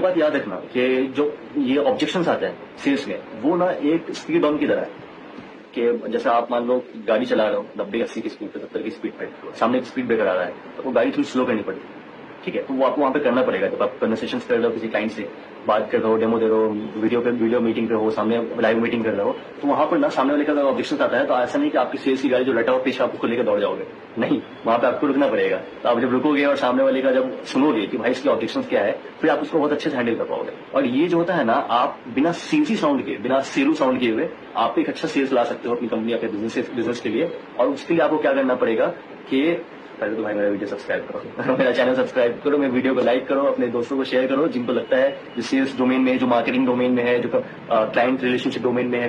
बात याद रखना कि जो ये ऑब्जेक्शंस आते हैं सेल्स में, वो ना एक स्पीड बम की तरह है कि जैसे आप मान लो गाड़ी चला रहे हो 90-80 की स्पीड पे, 70 की स्पीड पे, सामने एक स्पीड ब्रेकर आ रहा है, तो वो गाड़ी थोड़ी स्लो करनी पड़ेगी। ठीक है, तो वो आपको वहां पे करना पड़ेगा। जब आप कन्वर्सेशन कर रहे हो किसी क्लाइंट से, बात कर रहे हो, डेमो दे रहे हो, वीडियो मीटिंग पे हो, सामने लाइव मीटिंग कर रहे हो, तो वहां पर ना सामने वाले का अगर ऑब्जेक्शन आता है तो ऐसा नहीं कि आपकी सेल्स की गाड़ी जो लटा हो पीछे आप उसको लेकर दौड़ जाओगे, नहीं, वहां पे आपको रुकना पड़ेगा। तो आप जब रुकोगे और सामने वाले का जब सुनोगे कि भाई इसके ऑब्जेक्शन क्या है, फिर आप उसको बहुत अच्छे से हैंडल कर पाओगे। और ये जो होता है ना, आप बिना सेल्सी साउंड के, बिना सेलू साउंड किए हुए आप एक अच्छा सेल्स ला सकते हो अपनी कंपनी, अपने बिजनेस के लिए। और उसके लिए आपको क्या करना पड़ेगा कि पहले तो भाई मेरा वीडियो सब्सक्राइब करो, मेरा चैनल सब्सक्राइब करो, मेरे वीडियो को लाइक करो, अपने दोस्तों को शेयर करो जिनको लगता है जो सेल्स डोमेन में है, जो मार्केटिंग डोमेन में है, जो क्लाइंट रिलेशनशिप डोमेन में है,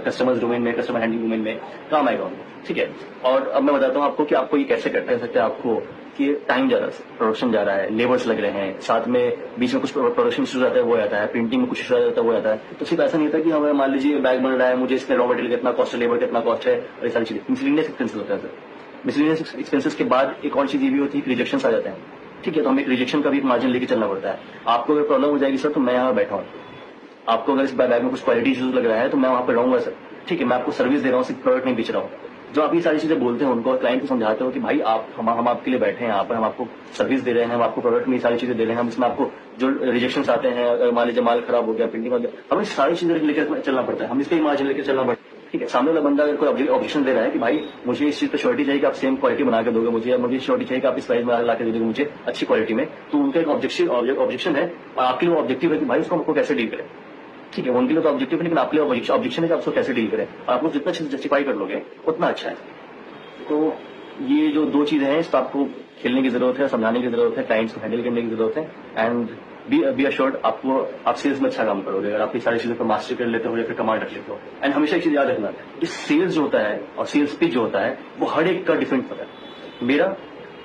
कस्टमर्स डोमेन में, कस्टमर हैंडलिंग डोमेन में काम आएगा उनको। ठीक है, और अब मैं बताता हूँ आपको कि आपको ये कैसे कर सकते हैं आपको कि टाइम जा रहा है, प्रोडक्शन जा रहा है, लेबर्स लग रहे हैं, साथ में बीच में कुछ प्रोडक्शन इश्यूज आता है वो आता है, प्रिंटिंग में कुछ इश्यू आता है वो आता है। तो सिर्फ ऐसा नहीं होता कि हमें मान लीजिए बैग बन रहा है, मुझे इसमें रॉ मटेरियल कितना कॉस्ट है, लेबर कितना कॉस्ट है, और ये सारी चीजें मिसलेनियस एक्सपेंसेस होता है सर। मिसलेनियस एक्सपेंसेस के बाद एक और चीज ये भी होती है कि रिजेक्शन आ जाते हैं। ठीक है, तो हमें एक रिजेक्शन का भी एक मार्जिन लेके चलना पड़ता है। आपको अगर प्रॉब्लम हो जाएगी सर तो मैं यहाँ बैठा हूँ, आपको अगर इस बैग में कुछ क्वालिटी इश्यूज लग रहा है तो मैं वहां पर रहूंगा सर। ठीक है, मैं आपको सर्विस दे रहा हूँ, सिर्फ प्रोडक्ट नहीं बेच रहा हूँ। जो आप ये सारी चीजें बोलते हैं उनको क्लाइंट को समझाते हो कि भाई हम आपके लिए बैठे हैं यहाँ पर, हम आपको सर्विस दे रहे हैं, हम आपको प्रोडक्ट में ये सारी चीजें दे रहे हैं, हम इसमें आपको जो रिजेक्शन आते हैं, अगर मान लीजिए माल खराब हो गया, प्रिंटिंग हो गया, हमें सारी चीजें लेकर चलना पड़ता है, हम इसका ही मार्जिन लेकर चलना पड़ता है। ठीक है, सामने वाला बंदा अगर कोई ऑब्जेक्शन दे रहा है कि भाई मुझे इस चीज पर श्योरिटी चाहिए कि आप सेम क्वालिटी बना के दोगे मुझे, या मुझे श्योरिटी चाहिए कि आप इस प्राइस में ला के दे दोगे मुझे अच्छी क्वालिटी में, तो उनका एक ऑब्जेक्शन है और आपके लिए ऑब्जेक्टिव है कि भाई उसको हमको कैसे डील करें। ठीक है, उनके लिए तो ऑब्जेक्टिव है, लेकिन आपके लिए ऑब्जेक्शन है कि आप उसको कैसे डील करें, और आप जितना अच्छे से जस्टिफाई कर लोगे उतना अच्छा है। तो ये जो दो चीजें हैं, इस पर आपको खेलने की जरूरत है, समझाने की जरूरत है, क्लाइंट्स को हैंडल करने की जरूरत है, एंड बी अश्योर्ड आपको आप सेल्स में अच्छा काम करोगे अगर आप ये सारी चीजों को मास्टर कर लेते हो या फिर कमांड रख लेते हो। एंड हमेशा एक चीज याद रखना, कि सेल्स जो होता है और सेल्स पिच जो होता है वो हर एक का डिफरेंट होता है। मेरा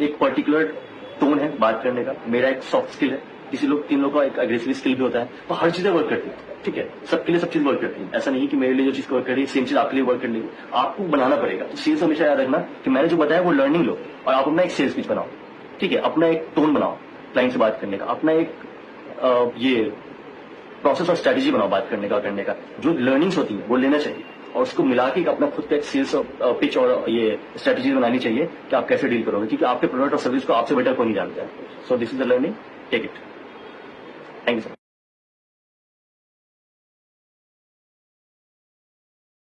एक पर्टिकुलर टोन है बात करने का, मेरा एक सॉफ्ट स्किल है, किसी लोग 3 लोग का एक एग्रेसिव स्किल भी होता है, तो हर चीजें वर्क करती है। ठीक है, सबके लिए सब चीज वर्क करती है, ऐसा नहीं कि मेरे लिए जो चीज वर्क कर रही है सेम चीज आपके लिए वर्क करनी है, आपको बनाना पड़ेगा। तो सेल्स हमेशा याद रखना कि मैंने जो बताया वो लर्निंग लो और आप अपना एक सेल्स पिच बनाओ। ठीक है, अपना एक टोन बनाओ क्लाइंट से बात करने का, अपना एक ये प्रोसेस और स्ट्रेटेजी बनाओ बात करने का, जो लर्निंग्स होती है वो लेना चाहिए और उसको मिला के अपना खुद का एक सेल्स पिच और ये स्ट्रेटेजी बनानी चाहिए कि आप कैसे डील करोगे, क्योंकि आपके प्रोडक्ट और सर्विस को आपसे बेटर कोई नहीं जानता है। So this is the learning, take it. Thank you sir.